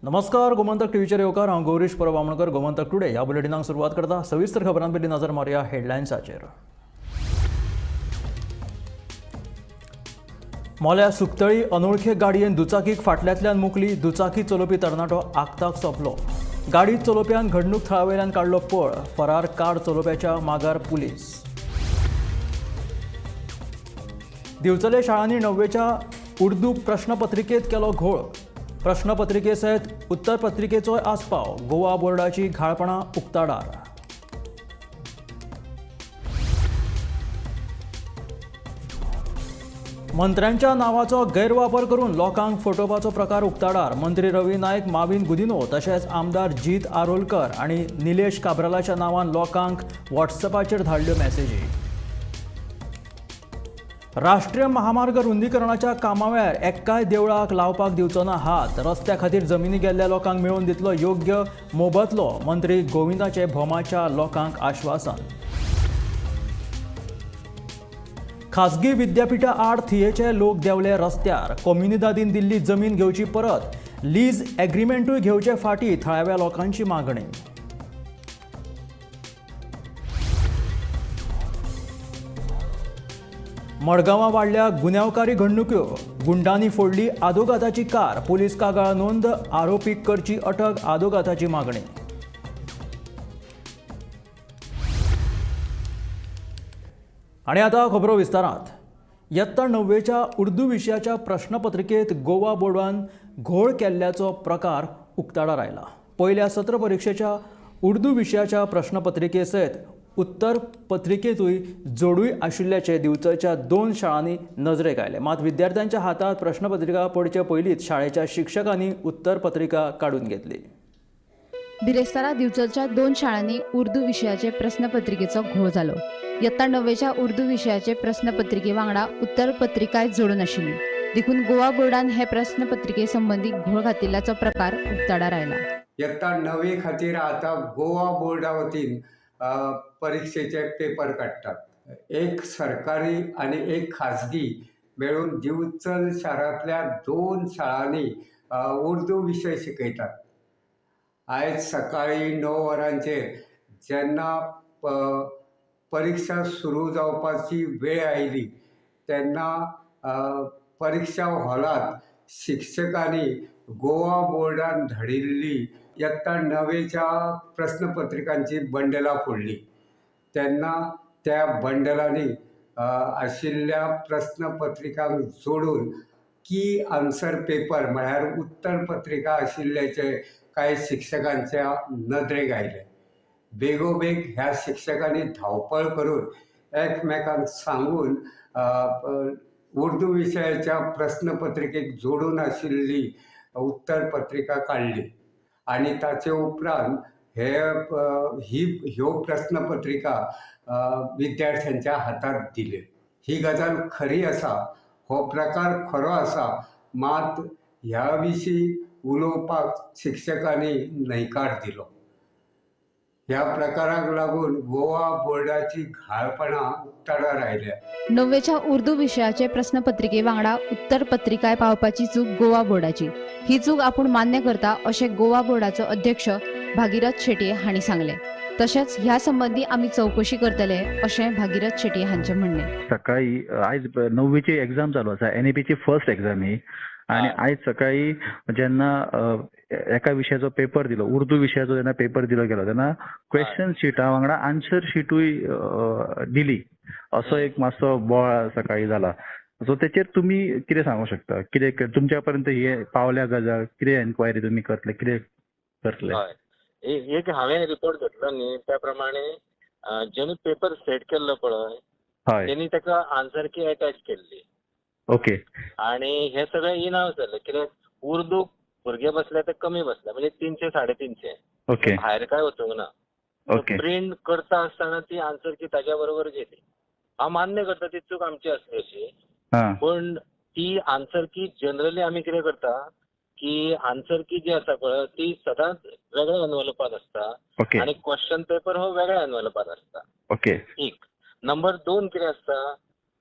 नमस्कार, गोमंतक टीव्हीचेर येवकार. हांव गौरीश परब आमोणकर. गोमंतक टुडे ह्या बुलेटिनाक सुरवात करता. सविस्तर खबरां पयलीं नजर मारया हेडलायन्साचेर. मोल्या सुकतळी अनोळखे गाडयेन दुचाकीक फाटल्यांतल्यान मुकली. दुचाकी चलोवपी तरणाटो आगताक सोंपलो. गाडी चलोवप्यान घडणूक थळावयल्यान काडलो पळ. फरार कार चलोवप्याच्या मागार पुलीस. दिवचले शाळांनी 9वेच्या उर्दू प्रश्नपत्रिकेत केलो घोळ. प्रश्नपत्रिके सयत उत्तर पत्रिकेचोय आस्पाव. गोवा बोर्डाची घाळपणां उक्ताडार. मंत्र्यांच्या नावाचो गैरवापर करून लोकांक फटोवपाचो प्रकार उक्ताडार. मंत्री रवी नायक, माविन गुदिनो तशेंच आमदार जीत आरोलकर आनी निलेश काब्रालाच्या नांवान लोकांक व्हॉट्सॲपाचेर धाडल्यो मॅसेजी. राष्ट्रीय महामार्ग रुंदीकरणाच्या कामावेळार एक्काय देवळाक लावपाक दिवचो ना हात. रस्त्या खातीर जमिनी गेल्ल्या लोकांक मेळोवन दितलो योग्य मोबदलो. मंत्री गोविंदाचे भोमाच्या लोकांक आश्वासन. खासगी विद्यापिठा आड थियेचे लोक देंवले रस्त्यार. कम्युनिदादीन दिल्ली जमीन घेवची परत. लीज एग्रीमेंटूय घेवचे फाटीं थळाव्या लोकांची मागणी. मडगांवां वाडल्या गुन्यांवकारी घडणुक्यो. गुंडांनी फोडली आदोगादाची कार. पुलीस कागाळ नोंद. आरोपीक करची अटक. आदोगादाची मागणी. आणि आता खबरो विस्तारांत. इयत्ता 9वेच्या उर्दू विशयाच्या प्रश्नपत्रिकेत गोवा बोर्डान घोळ केल्ल्याचो प्रकार उक्ताडार आयला. पयल्या सत्र परीक्षेच्या उर्दू विशयाच्या प्रश्नपत्रिके सयत उत्तर पत्रिकेतूय जोडूय आशिल्ल्याचे दिवचलच्या 2 शाळांनी नजरेक आयले. मात विद्यार्थ्यांच्या हातांत प्रश्नपत्रिका पडचे पयलींच शाळेच्या शिक्षकांनी उत्तर पत्रिका काडून घेतली. बिरेस्तारा दिवचलच्या 2 शाळांनी उर्दू विशयाचे प्रश्नपत्रिकेचो घोळ जालो. इयत्ता 9वेच्या उर्दू विशयाचे प्रश्नपत्रिके वांगडा उत्तर पत्रिकाय जोडून आशिल्ली. देखून गोवा बोर्डान हे प्रश्नपत्रिके संबंधी घोळ घातिल्ल्याचो प्रकार उक्ताडार आयला. इयत्ता 9वे खातीर आतां गोवा बोर्डा वतीन परीक्षेचे पेपर काडटात. एक सरकारी आनी एक खाजगी मेळून दिवचल शारांतल्या 2 शाळांनी उर्दू विशय शिकयतात. आयज सकाळीं 9 वरांचेर जेन्ना परीक्षा सुरू जावपाची वेळ आयली तेन्ना परीक्षा हॉलांत शिक्षकांनी गोवा बोर्डान धाडिल्ली इयत्ता 9वेच्या प्रश्नपत्रिकांची बंडलां फोडली. तेन्ना त्या बंडलांनी आशिल्ल्या प्रश्नपत्रिकांक जोडून की आन्सर पेपर म्हळ्यार उत्तर पत्रिका आशिल्ल्याचे कांय शिक्षकांच्या नदरेक आयले. बेगोबेग ह्या शिक्षकांनी धांवपळ करून एकमेकांक सांगून उर्दू विशयाच्या प्रश्नपत्रिकेक जोडून आशिल्ली उत्तर पत्रिका काडली आनी ताचे उपरांत ह्यो प्रश्नपत्रिका विद्यार्थ्यांच्या हातांत दिल्यो. ही गजाल खरी आसा, हो प्रकार खरो आसा, मात ह्या विशीं उलोवपाक शिक्षकांनी न्हयकार दिलो. ह्या प्रकाराक लागून गोवा बोर्डाची घाळपणां उक्ताडार आयल्या. 9वेच्या उर्दू विशयाचे प्रश्नपत्रिके वांगडा उत्तर पत्रिकाय पावपाची चूक गोवा बोर्डाची. ही चूक आपूण मान्य करता अशें गोवा बोर्डाचो अध्यक्ष भागीरथ शेटये हांणी सांगले. तशेंच ह्या संबंधी आमी चवकशी करतले अशें भागीरथ शेटये हांचें म्हणणें. सकाळी आयज 9वीची एग्जाम चालू आसा. NAPची फर्स्ट एग्जाम ही. आनी आयज सकाळी जेन्ना एका विशयाचो पेपर दिलो, उर्दू विशयाचो जेन्ना पेपर दिलो गेलो तेन्ना क्वेश्चन शिटा वांगडा आन्सर शिटूय दिली असो एक मातसो बोळ सकाळी जाला. सो तेचेर तुमी कितें सांगूंक शकता? कितें तुमच्या पर्यंत हे पावल्या गजाल? कितें एन्क्वायरी तुमी करतले? कितें करतले? एक हांवें रिपोर्ट घेतलो न्ही त्या प्रमाणे जेणे पेपर सेट केल्लो पळय तेणी ताका आन्सर की अटॅच केल्ली. ओके. आणि हे सगळें इन हावस जालें. कित्याक उर्दू भुरगे बसले ते कमी बसले, म्हणजे 300 350. ओके. भायर काय वचूंक ना. ओके. प्रिंट करता आसतना ती आन्सर की ताज्या बरोबर गेली. हांव मान्य करता ती चूक आमची आसली अशी. पूण ती आन्सर की जनरली आमी कितें करता की आन्सर की जी आसा पळय ती सदांच वेगळ्या एनवलपात आसता आणि क्वेश्चन पेपर हो वेगळ्या एनवलपात आसता. ओके. एक. नंबर 2 कितें आसता,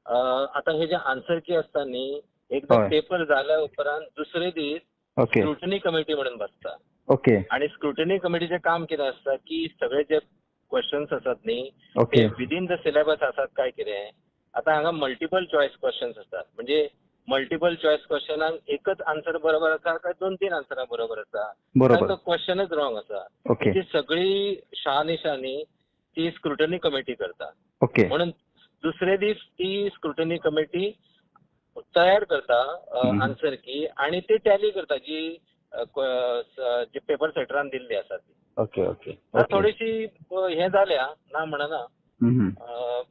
आता हे जे आन्सर की आसता न्ही, एकदा पेपर झाल्या उपरांत दुसरे दीस ओके स्क्रुटनी कमिटी म्हणून बसता ओके आणि स्क्रुटनी कमिटीचे काम कितें आसता की सगळे जे क्वेश्चन्स आसात न्ही ओके ते विदीन द सिलेबस आसात काय कितें. आता हांगा मल्टिपल चॉयस क्वेश्चन्स असतात म्हणजे मल्टिपल चॉयस क्वेश्चनाक एकच आन्सर बरोबर आसा काय 2-3 आन्सरां बरोबर आसा बरोबर. काय तो क्वेश्चनच रॉंग आसा. ओके ती सगळी शहानिशानी ती स्क्रुटनी कमिटी करता. ओके म्हणून दुसरे दीस ती स्क्रुटनी कमिटी तयार करता आन्सर की आणि ते टॅली करता जी जे पेपर सेटरान दिल्ली आसा ती. ओके ओके थोडीशी हे जाल्या ना म्हणना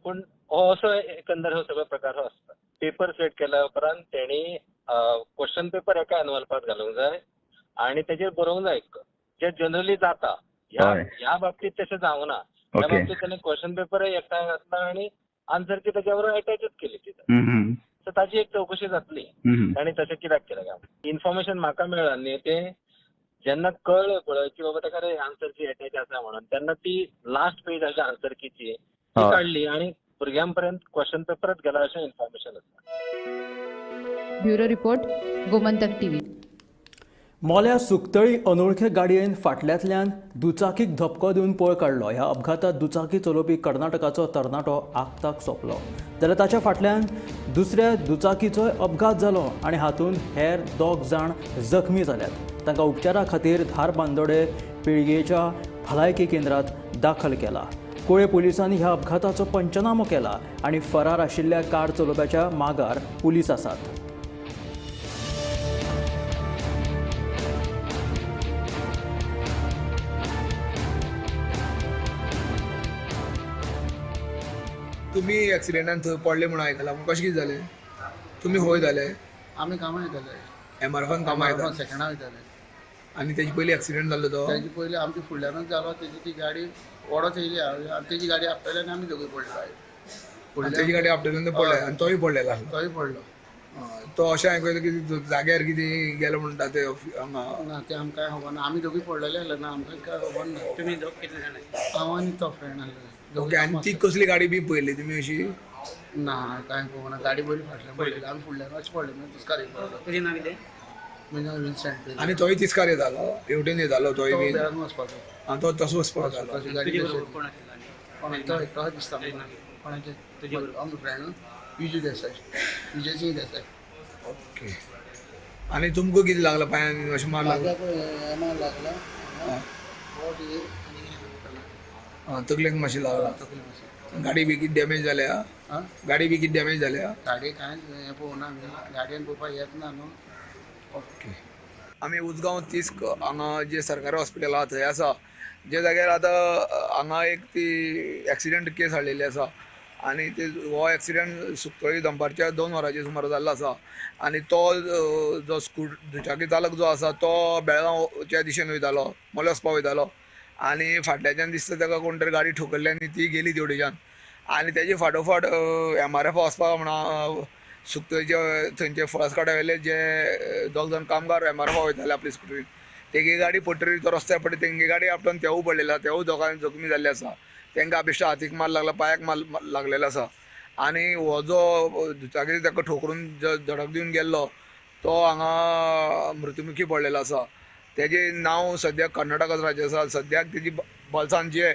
पूण हो असो एकंदर हो सगळो प्रकार हो आसता. पेपर सेट केल्या उपरांत तेणी क्वेश्चन पेपर एका एनवलपात घालूंक जाय आणि तेजेर बरोवंक जाय जे जनरली जाता. ह्या बाबतीत तशें जावंक ना. त्या ओके. बाबतीत तेणें क्वेश्चन पेपर एकठांय घातला आणि आन्सर की तेच्या बरोबर अटॅचच केली तिथं. तर ताची एक चौकशी जातली आणि तशें कित्याक केलें काय. इन्फॉर्मेशन म्हाका मेळ्ळां न्ही तें जेन्ना कळ्ळें पळय की बाबा ताका आन्सर की अटॅच आसा म्हणून तेन्ना ती लास्ट पेज आसा आन्सर कीची ती काडली आणि भुरग्यांपर्यंत क्वेश्चन पेपरच गेला अशें इन्फॉर्मेशन आसा. Bureau report Gomantak TV. मोल्या सुकतळी अनोळखे गाडयेन फाटल्यांतल्यान दुचाकीक धपको दिवन पळ काडलो. ह्या अपघातात दुचाकी चलोवपी कर्नाटकाचो तरणाटो आगताक सोंपलो जाल्यार ताच्या फाटल्यान दुसऱ्या दुचाकीचोय अपघात जालो आनी हातूंत हेर 2 जाण जखमी जाल्यात. तांकां उपचारा खातीर धारबांदोडे पिळगेच्या भलायकी केंद्रांत दाखल केला. कुळे पुलिसांनी ह्या अपघाताचो पंचनामो केला आनी फरार आशिल्ल्या कार चलोवप्याच्या मागार पुलीस आसात. तुम्ही ॲक्सिडेंटान थंय पडले म्हणून आयकलां पूण कशें कितें जालें. तुमी खंय जाले. आमी कामां येताले एमआरएफान कामां येता सेकंडा वयताले. आनी तेजे पयलीं ॲक्सिडेंट जाल्लो तो. तेजे पयलीं आमच्या फुडल्यानूच जालो. तेजी ती गाडी ओडत येयली आनी तेजी गाडी आपटली आनी आमी दोगूय पडले आनी तेजी गाडी आपटल्यान तो पडले आनी तोय पडलेलो आसलो. तोय पडलो. तो अशें आयकयलो की जाग्यार कितें गेलो म्हणटा ते हांगा. ना ते आमकां खबर ना. आमी दोगूय पडलेले आसले ना आमकां काय खबर ना. तुमी दोग कितले जाण. हांव आनी तो फ्रेंड आसलो. ओके. आनी ती कसली गाडी बी पळयली तुमी अशी. ना कांय खबर ना. गाडी बरी फाटल्यान पडलेली. आमी फुडल्यान अशें पडले म्हणून तुस्कार पडलो. तुजें नांव कितें. म्हजें नांव विन्सेंट. आनी तोय तिस्कार येतालो हेवटेन येतालो तोय बी. बेळान वचपाचो. आनी तो तसो वचपाक जालो. तशी गाडी तो दिसता कोणाचे तुजे आमी फ्रेंड विजय देसाय. विजय सिंह देसाय. ओके. आनी तुमकां कितें लागला पांयान अशें मार लागला. एमार लागला. तकलेक मातशें लागला. गाडी बी कितें डॅमेज जाल्या. गाडी बी कितें डॅमेज जाल्या. गाडी कांय हें पळोवना आमी. गाडयेन पळोवपाक येत ना न्हू. ओके. आमी उजगांव तिस्क हांगा जे सरकारी हॉस्पिटल आहा थंय आसा जे जाग्यार आतां हांगा एक ती एक्सिडेंट केस हाडलेली आसा आनी ते हो एक्सिडेंट सुकतळी दनपारच्या 2 वरांचेर सुमार जाल्लो आसा आनी तो जो दुचाकी चालक जो आसा तो बेळगांवच्या दिशेन वयतालो मोल्या वचपाक वयतालो आनी फाटल्याच्यान दिसता ताका कोण तरी गाडी ठोकरली आनी ती गेली तेवटेच्यान आनी तेजे फाटोफाट एमआरएफ वचपाक म्हणा सुकतळीचे थंयचे फळसकाटा वयले जे 2 जाण कामगार एमआरएफा वयताले आपली स्कुटीन तेगे गाडी पडटरी तो रस्त्यार पडली तेंगे गाडी आपटोन तेवूय पडलेला तेवूय दोगांय जखमी जाल्ले आसा तांकां अबिश्ट हातीक मार लागला पांयाक मार लागलेलो आसा आनी हो जो दुचाकी ताका ठोकरून धडक दिवन गेल्लो तो हांगा मृत्युमुखी पडलेलो आसा तेजें नांव सद्याक कर्नाटकाच राज्य आसा सद्याक तेजी बल्सान जे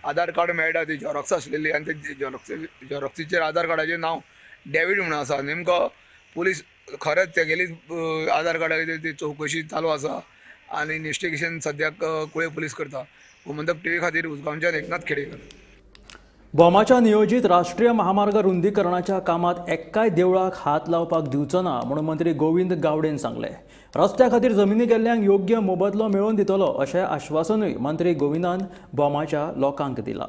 आधार कार्ड मेळटा ती झेरॉक्स आसलेली आनी ते झेरॉक्सीचेर आधार कार्डाचेर नांव डेवीड म्हणून आसा नेमको पुलीस खरेंच तेगेली आधार कार्डाचेर ती चवकशी चालू आसा आनी इन्व्हेस्टिगेशन सद्याक कुळे पुलीस करता गोमंतक टीव्ही खातीर उजगांवच्यान एकनाथ खेडेकर. भोमाच्या नियोजीत राष्ट्रीय महामार्ग रुंदीकरणाच्या कामात एक्काय देवळाक हात लावपाक दिवचो ना म्हणून मंत्री गोविंद गावडेन सांगले. रस्त्या खातीर जमिनी गेल्ल्यांक योग्य मोबदलो मेळोवन दितलो अशें आश्वासनूय मंत्री गोविंदान भोमाच्या लोकांक दिलां.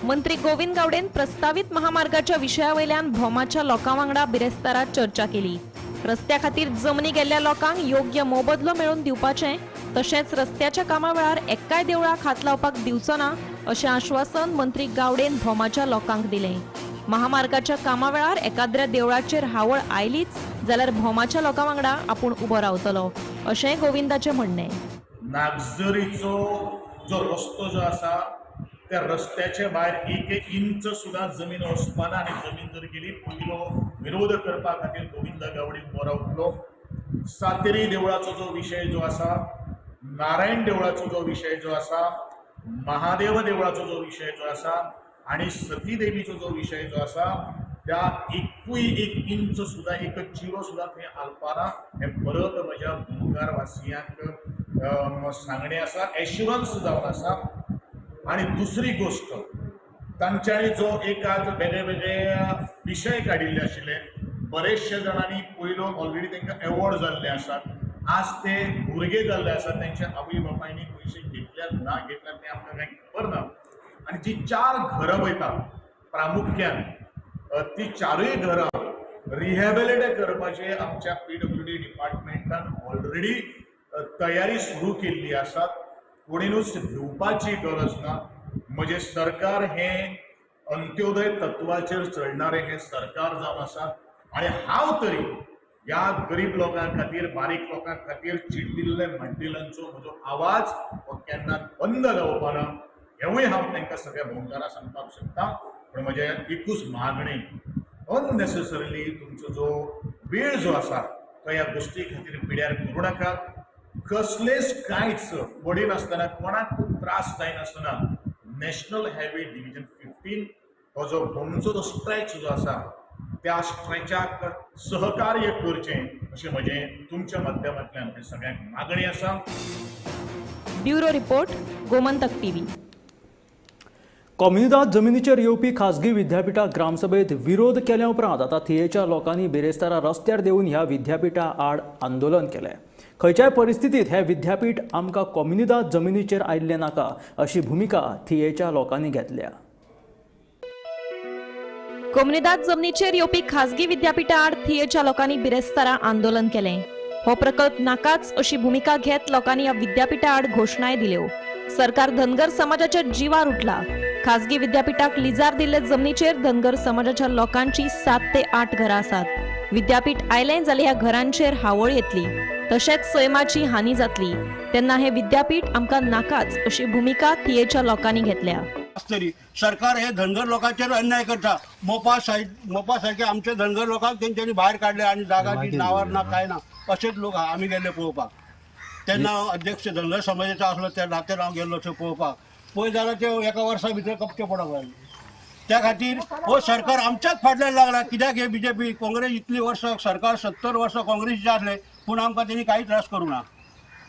मंत्री गोविंद गावडेन प्रस्तावित महामार्गाच्या विशयावयल्यान भोमाच्या लोकां वांगडा बिरेस्तारात चर्चा केली. रस्त्या खातीर जमनी गेल्ल्या लोकांक योग्य मोबदलो मेळोवन दिवपाचें तशेंच रस्त्याच्या कामा वेळार एक्काय देवळाक हात लावपाक दिवचो ना अशें आश्वासन मंत्री गावडेन भोमाच्या लोकांक दिलें. महामार्गाच्या कामा वेळार एकाद्र्या देवळाचेर हावळ आयलीच जाल्यार भोमाच्या लोकां वांगडा आपूण उबो रावतलो अशें गोविंदाचें म्हणणें. नागझरीचो जो रस्तो जो आसा त्या रस्त्याच्या भायर एक इंच सुद्धा जमीन वचपाना आनी जमीन जर गेली पयलो विरोध करपा खातीर गोविंद गावडे उबो रावतलो सातेरी देवळाचो जो विशय जो आसा, नारायण देवळाचो जो विशय जो आसा, महादेव देवळाचो जो विशय जो आसा आणि सती देवीचो जो विशय जो आसा, त्या एकूय एक इंच सुद्धा एक चिरो सुद्धा थंय आलपाना हे परत म्हज्या गोंयकार वासियांक सांगणे आसा, एश्युरन्स जावन आसा. आणि दुसरी गोष्ट, तांच्यांनी जो एकाच वेगळे वेगळे विशय काडिल्ले आशिल्ले, बरेचशे जाणांनी पयलो ऑलरेडी तांकां एवॉर्ड जाल्ले आसात. आज ते भुरगे जाल्ले आसात, तांच्या आवय बापायनी पयशे घेतल्यात ना घेतल्यात तें आमकां कांय खबर ना. आणि जी 4 घरां वयता प्रामुख्यान, ती 4य घरां रिहॅबिलिटेट करपाचे आमच्या PWD डिपार्टमेंटान ऑलरेडी तयारी सुरू केल्ली आसा. कोणीनूच भिवपाची गरज ना. म्हणजे सरकार हे अंत्योदय तत्वाचेर चलणारे हे सरकार जावन आसा. आणि हांव तरी ह्या गरीब लोकां खातीर, बारीक लोकां खातीर चिड्डिल्ले म्हणटिलांचो म्हजो आवाज हो केन्ना बंद जावपाना, हेवूय हांव तांकां सगळ्या गोंयकारांक सांगपाक सोदतां. पण म्हजें एकूच मागणी, अननेसेसरिली तुमचो जो वेळ जो आसा तो ह्या गोश्टी खातीर पिड्यार करूं नाका. कसलेच कांयच बडी नासतना, कोणाक त्रास जायनासतना नॅशनल हायवे डिव्हिजन 15 हो जो गोंयचो जो स्ट्रेच जो आसा, त्या स्ट्रेचाक सहकार्य करचें अशें म्हजें तुमच्या माध्यमांतल्यान हे सगळ्यांक मागणी आसा. Bureau report, Gomantak TV. कॉम्युनिदाद जमिनीचेर येवपी खासगी विद्यापिठां ग्रामसभेत विरोध केल्या उपरांत आता थियेच्या लोकांनी बिरेस्तारा रस्त्यार देऊन ह्या विद्यापिठा आड आंदोलन केलें. खंयच्याय परिस्थितीत हे विद्यापीठ आमकां कॉम्युनिदाद जमिनीचेर आयिल्लें नाका अशी भूमिका थियेच्या लोकांनी घेतल्या. कोमनीदाद जमनीचेर येवपी खासगी विद्यापिठा आड थियेच्या लोकांनी बिरेस्तारा आंदोलन केलें. हो प्रकल्प नाकाच अशी भूमिका घेत लोकांनी ह्या विद्यापिठा आड घोषणाय दिल्यो. सरकार धनगर समाजाच्या जीवार उठला. खासगी विद्यापीठाक लिजार दिल्ले जमनीचेर धनगर समाजाच्या लोकांची 7 ते 8 घरां आसात. विद्यापीठ आयलें जाल्यार ह्या घरांचेर हावळ येतली, तशेंच सैमाची हानी जातली. तेन्ना हे विद्यापीठ आमकां नाकाच अशी भूमिका थियेच्या लोकांनी घेतल्या. तरी सरकार हे धनगर लोकांचेर अन्याय करता. मोपा सारखे आमचे धनगर लोकांक तेंच्यांनी भायर काडले आणि जागा ती नावार ना काय ना अशेच लोक आमी गेले पळोवपाक. तेन्ना अध्यक्ष धनगर समाजाचो आसलो त्या नात्यान हांव गेल्लो थंय पळोवपाक. पळय जाल्यार ते एका वर्सा भितर कपचे पडोंक लागले. त्या खातीर हो सरकार आमच्याच फाटल्यान लागला. कित्याक हे BJP काँग्रेस इतली वर्सां सरकार 70 वर्सां काँग्रेसीचे आसले, पूण आमकां तेणी कांय त्रास करूं ना.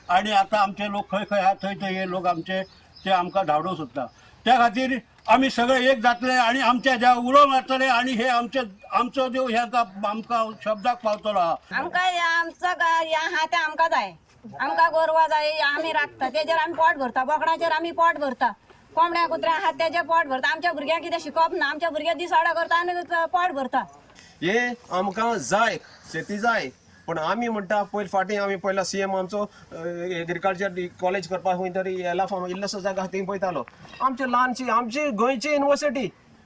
आनी आतां आमचे लोक खंय खंय आहा थंय हे लोक आमचे ते आमकां धांवडोवंक सोदता. त्या खातीर आमी सगळे एक जातले आणि आमचे जे उलो मारतले आणि हे आमचो देव हे आमकां शब्दाक पावतलो आहा. आमकां आमचो आहा तें आमकां जाय. आमकां गोरवां जाय, आमी राखता तेजेर आमी पोट भरता. बोकडाचेर आमी पोट भरता. कोंबड्या कुत्र्या आहात तेजेर पोट भरता. आमच्या भुरग्यांक कितें शिकोवप ना. आमच्या भुरगे दिसाडो करता आनी पोट भरता. हे आमकां जाय, शेती जाय. पण आमी म्हणटा पयलीं फाटीं आमी पयला CM आमचो एग्रीकल्चर कॉलेज करपाक खंय तरी इल्लोसो जागा थंय पळयतालो. आमची ल्हानशी आमची गोंयची युनिवर्सिटी,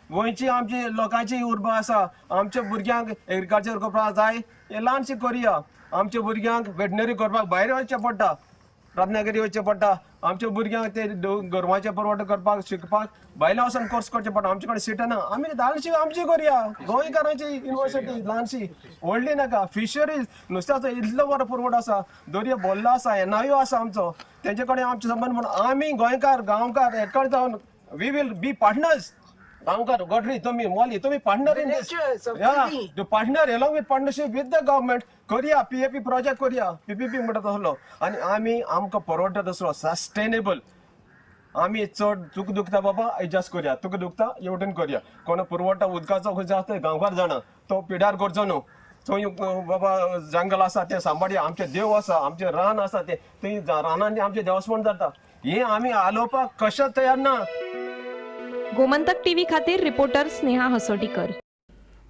गोंयची आमची लोकांची उर्बा आसा. आमच्या भुरग्यांक एग्रीकल्चर करपाक जाय, हे ल्हानशी करया. आमच्या भुरग्यांक वेटनरी करपाक भायर वचचें पडटा, रत्नागिरी वचचें पडटा. आमच्या भुरग्यांक ते गोरवांचे पुरवठो करपाक शिकपाक भायल्या वचून कोर्स करचे पडटा. आमचे कडेन सिटां ना. आमी ल्हानशी आमची करया. गोंयकारांची युनिवर्सिटी ल्हानशी, व्हडली नाका. फिशरीज नुस्त्याचो इतलो बरो पुरवठो आसा. दर्या भरलो आसा, येनायो आसा आमचो. तेंचे कडेन आमचे संबंद म्हणून आमी गोंयकार गांवकार एकठांय जावन वी वील बी पार्टनर्स. गांवकार गटरी तुमी मोली तुमी partner in this partner एलॉंग with partnership with the government करुया. PAP प्रोजेक्ट करुया. PPP म्हणटा तसलो. आनी आमी आमकां परवडटा तसलो सस्टेनेबल. आमी चड चूक दुखता बाबा एडजस्ट करुया. तुका दुखता एवटेन करुया. कोणा पुरवठा उदकाचो खंय आसता गांवकार जाणा तो पिड्यार करचो न्हू. थंय बाबा जंगल आसा ते सांबाळया. आमचे देव आसा, आमचे रान आसा ते थंय रानांनी आमचे देवस्पण जाता. हे आमी आलोवपाक कशेंच तयार ना. गोमंतक टीव्ही खातीर रिपोर्टर स्नेहा हसोटीकर.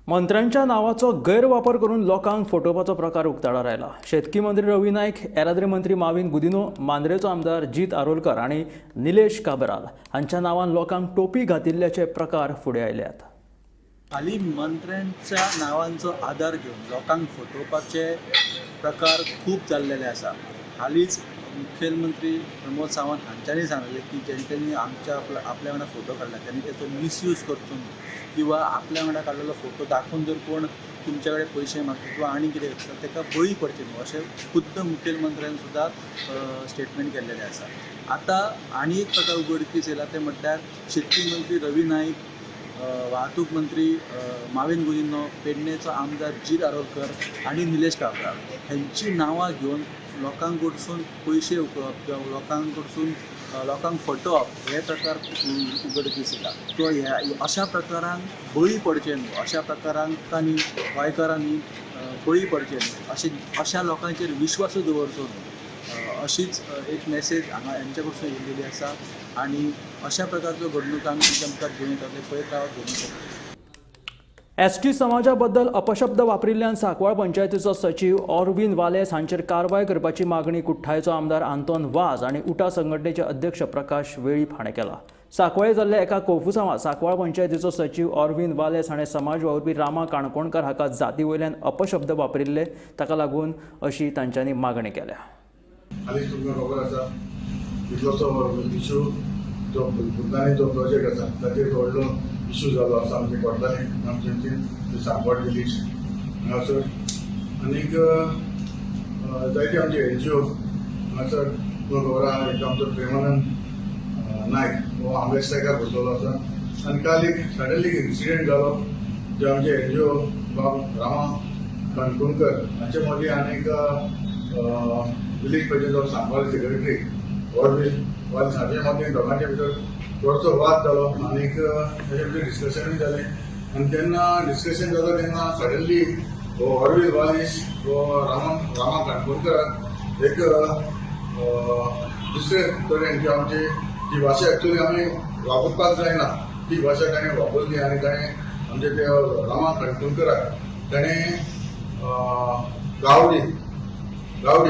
मंत्र्यांच्या नावाचो गैरवापर करून लोकांक फटोवपाचो प्रकार उक्ताडार आयला. शेतकी मंत्री रवी नायक, येरादारी मंत्री माविन गुदिनो, मांद्रेचो आमदार जीत आरोलकर आणि निलेश काबराल हांच्या नांवान लोकांक टोपी घातिल्ल्याचे प्रकार फुडें आयल्यात. हालीं मंत्र्यांच्या नांवांचो आदार घेवन लोकांक फटोवपाचे प्रकार खूब जाल्लेले आसा. हालींच मुखेलमंत्री प्रमोद सावंत हांच्यांनी सांगलें की जेंच्यांनी आपल्या वांगडा फोटो काडला त्यांनी तेचो मिसयूज करचो न्हू, किंवा आपल्या वांगडा काडलेलो फोटो दाखोवन जर कोण तुमचे कडेन पयशे मागता किंवा आनी कितें करता ताका बळी पडचे न्हू अशें खुद्द मुखेलमंत्र्यान सुद्दां स्टेटमेंट केल्लेलें आसा. आतां आनी एक प्रकार उगडकीस येयला तें म्हटल्यार शेतकी मंत्री रवी नाईक, वाहतूक मंत्री माविन गुदिन्हो, पेडणेचो आमदार जी आरोलकर आनी निलेश काब्राल हेंची नांवां घेवन लोकांक कडसून पयशे उखलप किंवा लोकांक कडसून लोकांक फटोवप हे प्रकार उगडकीस येता. सो अशा प्रकारांक बळी पडचे न्हू, अशा प्रकारांक आनी गोंयकारांनी बळी पडचे न्हू, अशा लोकांचेर विश्वास दवरचो न्हू अशीच एक मेसेज हांगा हेंच्या कडसून येयलेली आसा. आनी अशा प्रकारच्यो घडणुकांक आमकां घेवन येता ते पळयत रावप घेवन येता. एसटी समाजाबद्दल अपशब्द वापरिल्ल्यान सांकवाळ पंचायतीचो सचिव ऑरविन वालेस हांचेर कारवाय करपाची मागणी कुठ्ठायचो आमदार आंतोन वाज आनी उटा संघटनेचे अध्यक्ष प्रकाश वेळीप हाणें केला. सांकवाळे जाल्ल्या एका कौफुसामात सांकवाळ पंचायतीचो सचिव ऑरविन वालेस हाणें समाज वावुरपी रामा काणकोणकार हाका जाती वयल्यान अपशब्द वापरिल्ले, ताका लागून अशी तांच्यांनी मागणी केल्या. हालींच तुमकां खबर आसा कितलोसो इशू जो बुद्धांनी जो प्रोजेक्ट आसा ताचेर व्हडलो इशू जालो आसा आमचे कोर्टांनी आमचे सांकवाळ विलेज हांगासर. आनीक जायते आमचे NGO हांगासर तुमकां खबर आहा एक आमचो प्रेमानंद नायक हो आमले स्ट्रायकार बसलेलो आसा. आनी काल एक सडनली इन्सिडेंट जालो जे आमचे NGO बाब रामा काणकोणकर हांचे मदीं आनीक village panchayat of Sancoale secretary Orwin Wallace हांचे मदीं दोगांचे भितर थोडोसो वाद जालो आनीक ताचे भितर डिस्कशनूय जालें. आनी तेन्ना डिस्कशन जाता तेन्ना सडनली ऑरविन वालेस रामा काणकोणकराक एक दुसरे तरेन की आमची जी भाशा एक्चुअली आमी वापरपाक जायना ती भाशा ताणें वापरली आनी ताणें आमचे ते रामा काणकोणकराक ताणें गावडी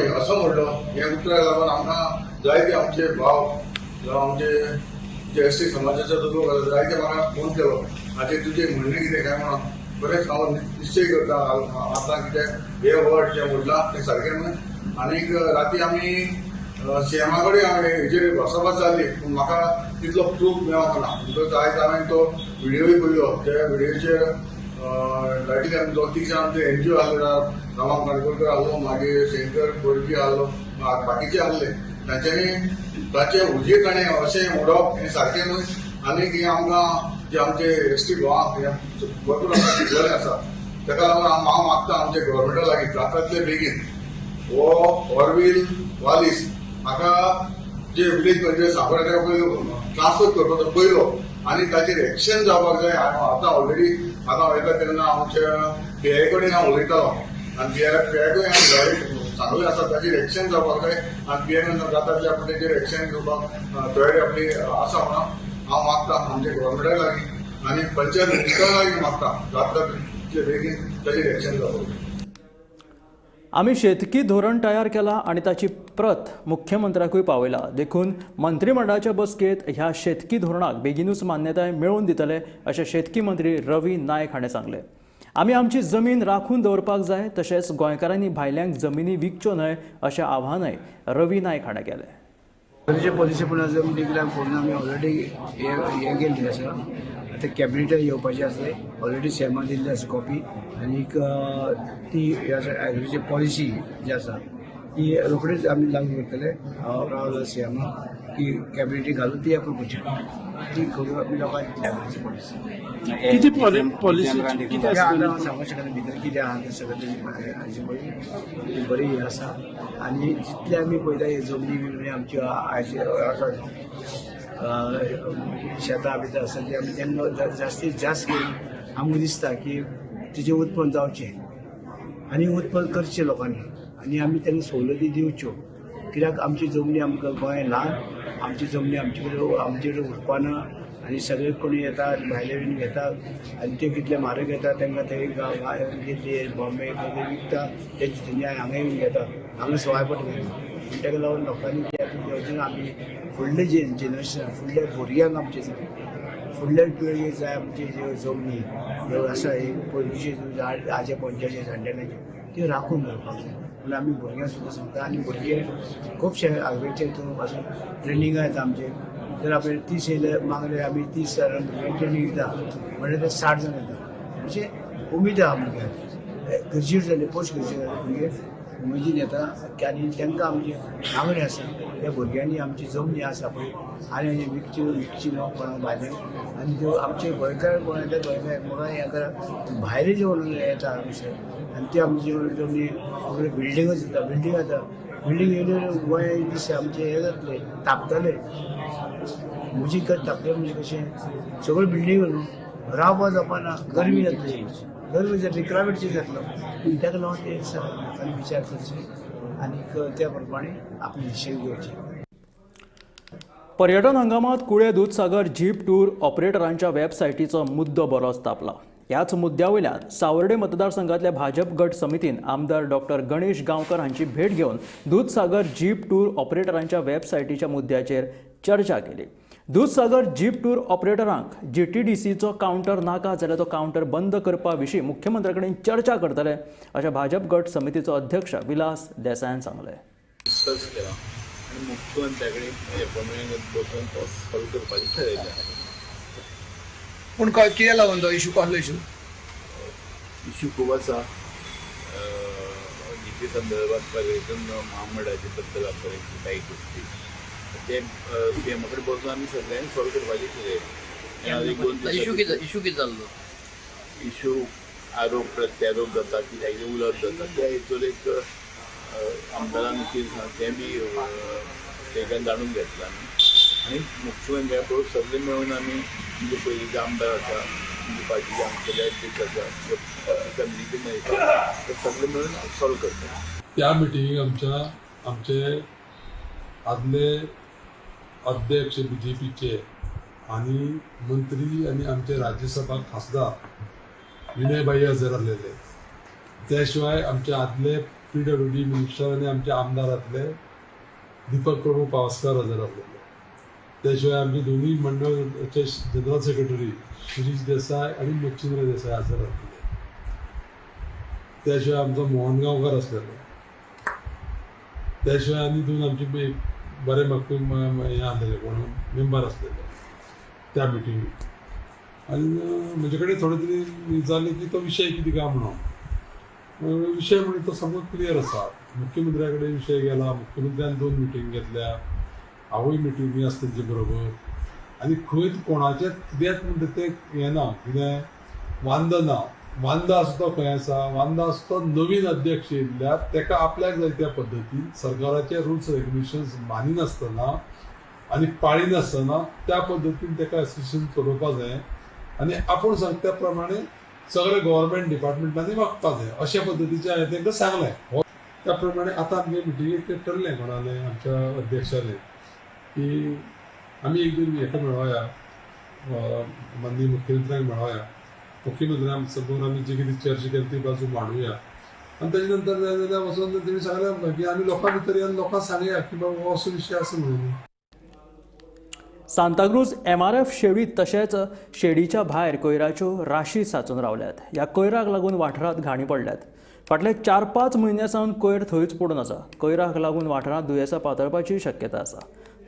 असो म्हणलो. हे उतराक लागून आमकां जायते आमचे भाव जावं आमचे जे एसटी समाजाचे लोक आसा जायते म्हाका फोन केलो हाचेर तुजें म्हणणें कितें काय म्हणून. बरेंच हांव निश्चय करता आतां कितें हे वर्ड जे म्हणला तें सारकें म्हणून. आनीक राती आमी CMा कडेन हेचेर भासाभास जाल्ली पूण म्हाका तितलो प्रूफ मेळोंक ना. म्हणटकच आयज हांवें तो व्हिडियोय पळयलो. त्या व्हिडियोचेर डायरेक्टली आमी 2-3 जाण आमचे NGO आहले, रामा काणकोणकर आहलो, मागीर शंकर कोळपी आहलो, बाकीचे आहले. तांच्यांनी ताचे उजेर ताणें अशें उडोवप हें सारकें न्हय. आनीक हें आमकां जे आमचे एसटी गोवाक भरपूर शिकलेलें आसा ताका लागून हांव मागता आमचे गव्हर्मेंटा लागीं जाता तितले बेगीन हो ऑरविन वालेस हाका जे विलेज पंचायत सांकवाळ ताका पयलो ट्रान्सफर करपाचो पयलो आनी ताचेर एक्शन जावपाक जाय. आतां ऑलरेडी आतां वयता तेन्ना आमच्या PI कडेन हांव उलयतालो आनी PIकूय हांवें डायरेक्ट सांगलें आसा ताचेर एक्शन जावपाक जाय आनी PI जाता तितल्या आपण ताचेर एक्शन घेवपाक तयारी आपली आसा म्हणून हांव मागता आमचे गव्हर्मेंटाक लागीं आनी पंचायत मिनिस्टराक लागीं मागता जाता तितले बेगीन ताचेर एक्शन जावपाक जाय. आमी शेतकी धोरण तयार केला आणि ताची प्रत मुख्यमंत्र्याकूय पावयला. देखून मंत्रिमंडळाच्या बसकेत ह्या शेतकी धोरणाक बेगीनूच मान्यताय मेळोवन दितले अशें शेतकी मंत्री रवी नायक हाणें सांगलें. आमी आमची जमीन राखून दवरपाक जाय तशेंच गोंयकारांनी भायल्यांक जमिनी विकच्यो न्हय अशें आव्हानय रवी नायक हाणें केलें. पॉलिसी पूण जमनीक पळोवन आमी ऑलरेडी हे केल्ली आसा. आतां कॅबिनेटान येवपाचें आसा ऑलरेडी CMा दिल्ली आसा कॉपी आनीक ती एग्रीकल्चर पॉलिसी जी आसा ती रोखडीच आमी लागू करतले. हांव रावलो CMा की कॅबिनेटीक घालून ती एप्रूव करची ती करून आमी लोकांक एग्रीकल्चर पॉलिसी कितें आतां सांगूंक शकना भितर कितें आहा तें सगळें हाजे पळय बरी ही आसा. आनी जितले आमी पळयता हे जमनी बिमनी आमच्यो आसा शेतां बितां आसा ती आमी तेन्ना जास्तीत जास्त करून आमकां दिसता की तिचें उत्पन्न जावचें आनी उत्पन्न करचें लोकांनी आनी आमी तेन्ना सवलती दिवच्यो. कित्याक आमची जमनी आमकां गोंय ल्हान आमची जमनी आमचे कडेन उरपा ना आनी सगळे कोणी येतात भायले बीन घेतात आनी ते कितले म्हारग येतात तांकां ते दिल्ली बॉम्बे खंय विकता तेंची दुनिया हांगा येवन घेतात हांगा सवाय पट घेता. ताका लागून लोकांनी ते येवचें आमी फुडले जेनरेशन फुडल्या भुरग्यांक आमचे फुडल्या पिळगेक जाय आमची ज्यो जमनी ज्यो आसा पयलींची 50 50 जाणट्यांची त्यो राखून दवरपाक जाय. म्हणल्यार आमी भुरग्यांक सुद्दां सांगता आनी भुरगे खुबशे हांवेचे हितून पासून ट्रेनिंगा येता आमचे जर आपले 30 येयले मागले आमी 30 भुरग्यांक ट्रेनिंग दिता म्हणल्यार ते 60 जाण येता अशें उमेद आहा भुरग्यांक ग्रेज्युएट जाले पोस्ट ग्रेज्युएट जाले भुरगे उमेदीन येता आनी तांकां आमची मागणी आसा त्या भुरग्यांनी आमची जमनी आसा पळय आनी विकची न्हू कोणाक भायले आनी त्यो आमचे गोंयकार कोण येता गोंयकार म्हाका हें करा भायर जेवण येता आमचे आनी ते आमची जमनी सगळे बिल्डिंगच जाता बिल्डींग येवन गोंय दीस आमचे हे जातले तापतले म्हजी तापले म्हणजे कशें सगळे बिल्डींग न्हू रावपा जावपाना गरमी जातली क्लायमेट चेंज जातलो ताका लागून ते लोकांनी विचार करचे आनी त्या प्रमाणे आपले हिशेब घेवचे. पर्यटन हंगामात कुळे दूधसागर जीप टूर ऑपरेटरांच्या वेबसायटीचो मुद्दो बरोच तापला. ह्याच मुद्द्यावयल्यान सावर्डे मतदारसंघातल्या भाजप गट समितीन आमदार डॉक्टर गणेश गांवकर हांची भेट घेवन दूधसागर जीप टूर ऑपरेटरांच्या वेबसायटीच्या मुद्द्याचेर चर्चा केली. दूधसागर जीप टूर ऑपरेटरांक GTDCचो कावंटर नाका जाल्यार तो कावंटर बंद करपा विशीं मुख्यमंत्र्या कडेन चर्चा करतले अशें भाजप गट समितीचो अध्यक्ष विलास देसायान सांगलें. डिस्कस केला आणि मुख्यमंत्र्याकडे बसून सॉल्व करपाचें थारायलें. पूण कित्याक लागून तो इशू कसलो इशू खूब आसा. जीपी संदर्भात पर्यटन महामंडळाचे बद्दल आसपाची काही गोष्टी ते CM कडेन बसून आमी सगळ्यांनी सॉल्व करपाचें थारायलें. इशू कितें जाल्लो इशू आरोप प्रत्यारोप जाता कित्याक उलट जाता त्या हेतून एक आमदारान कितें तें बी तें जाणून घेतलां आनी मुख्यमंत्र्या बरोबर सगळे मेळून आमी म्हणजे पयलींचे आमदार आसा म्हणजे पार्टीचे आमचे अध्यक्ष आसा कमिटी मेळटा ते सगळे मेळून सॉल्व करता. त्या मिटिंगेक आमचे आदले अध्यक्ष BJPचे आनी मंत्री आनी आमचे राज्यसभा खासदार विनयभाई हजर आसलेले. त्या शिवाय आमचे आदले PWD मिनिस्टर आनी आमचे आमदार आसले दीपक प्रभू पावसकर हजर आसलेले. त्या शिवाय आमचे दोन्ही मंडळाचे जनरल सेक्रेटरी शिरीष देसाय आनी मच्छिंद्र देसाय हजर आसलेले. त्या शिवाय आमचो मोहन गांवकर आसलेलो. त्या शिवाय आनी दोन आमचे बरे म्हाका हें आसलेले कोण मेंबर आसलेले त्या मिटिंगेक. आनी म्हजे कडेन थोडे तरी विचारले की तो विशय कितें काय म्हणून. विशय म्हणजे तो सगळो क्लियर आसा. मुख्यमंत्र्या कडेन विशय गेला. मुख्यमंत्र्यान 2 मिटींग घेतल्या. हांवूय मिटींगी आसता तेजे बरोबर. आनी खंय कोणाचें कितेंच म्हणटा तें हें ना कितें वांदो ना. वांदो आसा तो खंय आसा. वांदो आसा तो नवीन अध्यक्ष येयल्ल्यार तेका आपल्याक जाय त्या पद्दतीन सरकाराचे रुल्स रेग्युलेशन्स मानिनासतना आनी पाळिनासतना त्या पद्दतीन तेका एसोसिएशन चलोवपाक जाय आनी आपूण सांगता त्या प्रमाणे सगळे गव्हर्मेंट डिपार्टमेंटांनी वागपाक जाय अशा पद्दतीचें हांवें तांकां सांगलें. त्या प्रमाणे आतां आमगे मिटिंगेक तें ठरलें कोणालें आमच्या अध्यक्षालें की आमी एक दीन हेका मेळोया माननीय मुख्यमंत्र्यांक मेळोया. मुख्यमंत्र्यां समोर आमी जी कितें चर्चा केली ती बाजू मांडुया आनी तेजे नंतर जाय जाल्यार वचून तेणी सांगलें की आमी लोकां भितर येवन लोकांक सांगया की बाबा हो असो विशय आसा म्हणून. सांताक्रूज MRF शेळी तशेंच शेळीच्या भायर कोयराच्यो राशी साचून रावल्यात. ह्या कोयराक लागून वाठारांत घाणी पडल्यात. फाटले 4-5 म्हयन्यां सावन कोयर थंयच पडून आसा. कोयराक लागून वाठारांत दुयेंसां पातळपाची शक्यता आसा.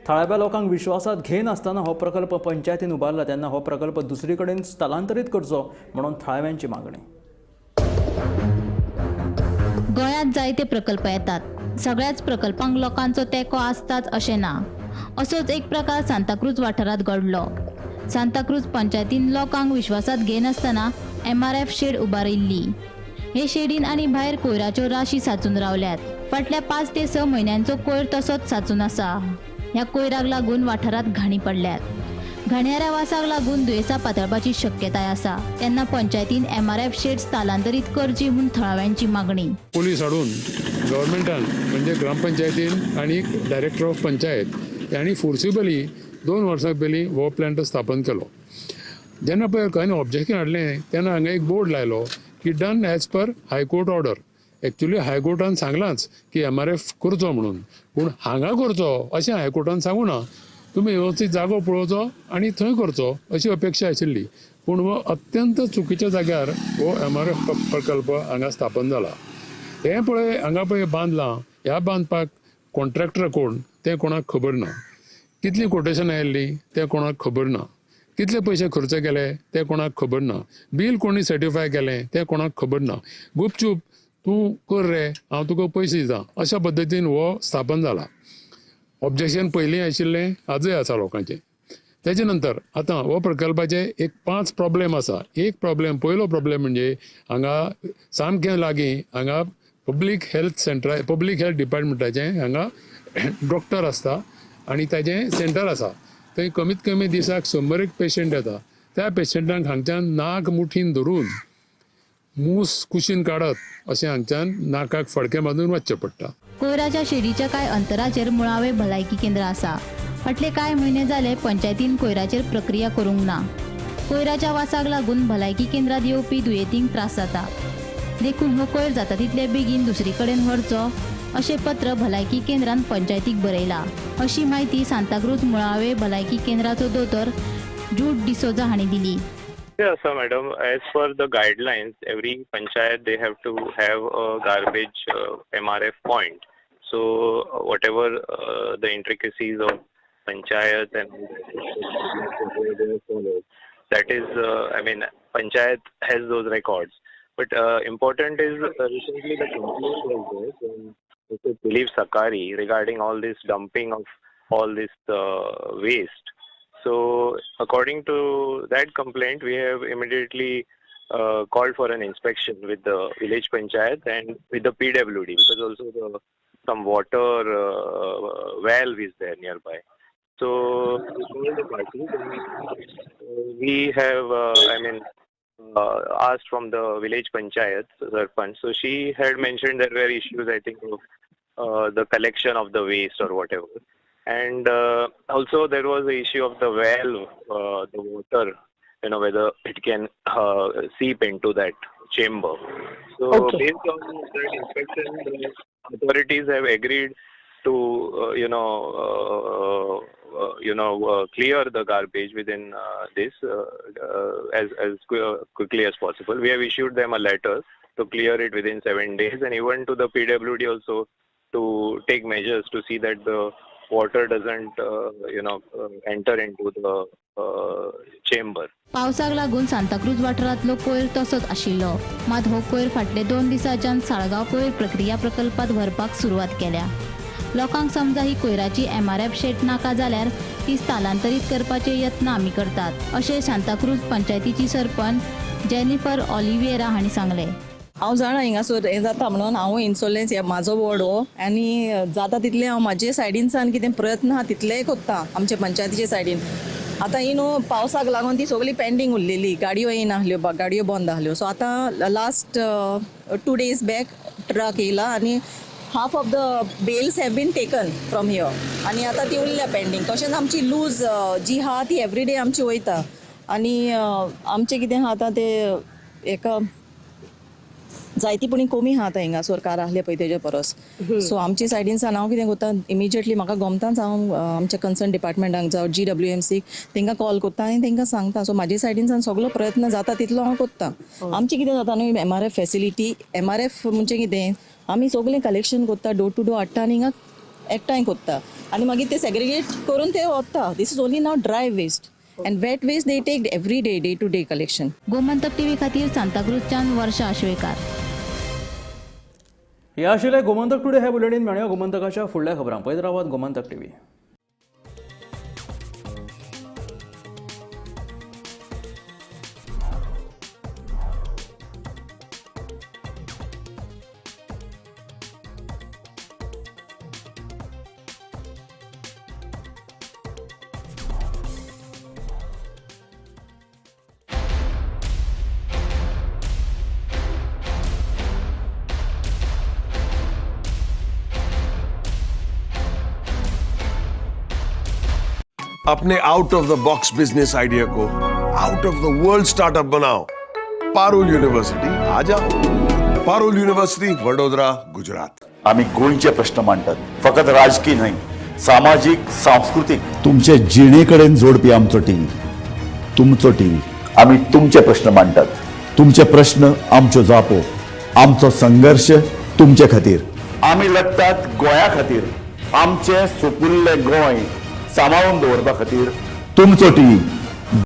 थळाव्या लोकांक विश्वासात घेनासतना हो प्रकल्प पंचायतीन उबारला तेन्ना हो प्रकल्प दुसरे कडेन स्थलांतरीत करचो म्हणून थळाव्यांची मागणी. गोंयांत जायते प्रकल्प येतात. सगळ्याच प्रकल्पांक लोकांचो तेंको आसताच अशें ना. असोच एक प्रकार सांताक्रूज वाठारांत घडलो. सांताक्रूज पंचायतीन लोकांक विश्वासात घेनासतना MRF शेड उबारिल्ली. हे शेडीन आनी भायर कोयराच्यो राशी साचून रावल्यात. फाटल्या 5 ते 6 म्हयन्यांचो कोयर तसोच साचून आसा. ह्या कोयराक लागून वाठारांत घाणी पडल्यात. घाण्याऱ्या वासाक लागून दुयेंसां पातळपाची शक्यताय आसा. तेन्ना पंचायतीन MRF शेड स्थलांतरीत करची म्हूण थळाव्यांची मागणी. पोलीस हाडून गव्हर्मेंटान म्हणजे ग्रामपंचायतीन आनी डायरेक्टर ऑफ पंचायत हांणी फोर्सिबली 2 वर्सां पयलीं हो प्लांट स्थापन केलो. जेन्ना पळय खंय ऑब्जेक्शन हाडलें तेन्ना हांगा एक बोर्ड लायलो की done as per high court order. Actually हायकोर्टान सांगलांच की MRF करचो म्हणून पूण हांगा करचो अशें हायकोर्टान सांगू ना. तुमी वेवस्थीत जागो पळोवचो आनी थंय करचो अशी अपेक्षा आशिल्ली. पूण हो अत्यंत चुकीच्या जाग्यार हो MRF प्रकल्प हांगा स्थापन जाला. हें पळय हांगा पळय बांदलां, ह्या बांदपाक कॉन्ट्रॅक्टर कोण तें कोणाक खबर ना, कितली कोटेशन आयिल्ली तें कोणाक खबर ना, कितले पयशे खर्च केले तें कोणाक खबर ना, बील कोणी सर्टिफाय केलें तें कोणाक खबर ना. गुपचूप तूं कर रे, हांव तुका पयशे दितां, अशा पद्दतीन हो स्थापन जाला. ऑब्जेक्शन पयलीं आशिल्लें, आजूय आसा लोकांचें. तेजे नंतर आतां हो प्रकल्पाचे एक 5 प्रॉब्लेम आसा. एक प्रॉब्लेम, पयलो प्रॉब्लेम म्हणजे हांगा सामकें लागीं हांगा पब्लीक हेल्थ डिपार्टमेंटाचें हांगा डॉक्टर आसता आनी ताजें सेंटर आसा. थंय कमीत कमी दिसाक 100 पेशंट येता. त्या पेशंटांक हांगच्यान नाक मुठीन धरून मूस कुशीन काडत अशें हांगच्यान नाकाक फडकें बांदून वचचें पडटा. कोयराच्या शेडीच्या कांय अंतराचेर मुळावे भलायकी केंद्र आसा. फाटले कांय म्हयने जाले पंचायतीन कोयराचेर प्रक्रिया करूंक ना. कोयराच्या वासाक लागून भलायकी केंद्रात येवपी दुयेंतींक त्रास जाता. देखून हो कोयर जाता तितले बेगीन दुसरे कडेन व्हरचो अशें पत्र भलायकी केंद्रान पंचायतीक बरयला. अशी माहिती सांताक्रूज मुळावे भलायकी केंद्राचो दोतोर जूड डिसोजा हांणी दिली. So, madam, as per the guidelines, every panchayat they have to have a garbage MRF point. So, whatever the intricacies of panchayat and that is, panchayat has those records. But important is recently the complaint was there from Mr. Dilip Sakari regarding all this dumping of all this waste. So, according to that complaint, we have immediately called for an inspection with the village panchayat and with the PWD, because also some water valve is there nearby. So, we called the party. We have, asked from the village panchayat, Sarpanch. So, she had mentioned there were issues, I think, of the collection of the waste or whatever. And also there was the issue of the valve, the water, whether it can seep into that chamber. So based on that inspection, the authorities have agreed to, clear the garbage within this as quickly as possible. We have issued them a letter to clear it within 7 days, and even to the PWD also to take measures to see that the water doesn't enter into the chamber. पावसाक लागून सांताक्रूज वाठारांतलो कोयर तसोच आशिल्लो. मात हो कोयर फाटले 2 दिसांच्यान साळगांव कोयर प्रक्रिया प्रकल्पात व्हरपाक सुरवात केल्या. लोकांक समजा ही कोयराची MRF शेट नाका जाल्यार ती स्थलांतरीत करपाचे यत्न आमी करतात अशें सांताक्रूज पंचायतीची सरपंच जेनिफर ऑलिव्हेरा हांणी सांगले. हांव जाणा हिंगासर हें जाता म्हणून हांव इन्सुलन्स म्हाजो वॉर्ड हो आनी जाता तितलें हांव म्हाजे सायडीनसान कितें प्रयत्न आहा तितलेय कोत्ता आमचे पंचायतीचे सायडीन. आतां ही न्हू पावसाक लागून ती सगळी पेंडींग उरलेली, गाडयो येनाहल्यो, गाडयो बंद आसल्यो. सो आतां लास्ट 2 days बॅक ट्रक येयला आनी half of the bails have been taken from here आनी आतां ती उरल्या पेंडींग. तशेंच आमची लूज जी आहा ती एवरीडे आमची वयता आनी आमचें कितें आहा आतां तें एका जायती पूण कमी आहा आतां हिंगासर कार आहले पळय तेजे परस. सो आमचे सायडीनसान हांव कितें कोत्ता इमिजिएटली म्हाका गमताच हांव आमच्या कन्सर्न डिपार्टमेंटाक जावं GWMC तांकां कॉल कोत्ता आनी तांकां सांगता. सो म्हाजे सायडीनसान सगळो प्रयत्न जाता तितलो हांव कोत्ता. आमचें कितें जाता न्हू MRF फेसिलिटी, MRF म्हणजे कितें आमी सगळें कलेक्शन कोत्ता, डोर टू डोर हाडटा आनी हिंगा एकठांय कोत्ता आनी मागीर ते सेग्रिगेट करून ते वता. This is only now dry waste and wet waste they take every day to day collection. Gomantak TV खातीर सांताक्रूजच्यान वर्षा आश्वेकार. हे आशिल्ले गोमंतक टुडे हे बुलेटीन. मेळुया गोमंतकाच्या फुडल्या खबरां. पळयत रावात गोमंतक TV. अपने out of the box business idea को out of the world startup बनाओ. पारुल यूनिवर्सिटी आ जाओ. पारुल यूनिवर्सिटी वडोदरा, गुजरात. आम्ही गोंयचे प्रश्न मांडटात, फकत राजकीय न्हय, सामाजिक, सांस्कृतिक. तुमचे जिणेकडेन जोडपी आमचो टीव्ही, तुमचो टीव्ही. आम्ही तुमचे प्रश्न मांडटात. तुमचे प्रश्न आमच्यो जापो, आमचो संघर्श तुमचे खातीर. आमी लढटात गोंया खातीर. आमचे सोपुल्ले गोंय सांबाळून दवरपा खातीर. तुमचो टीव्ही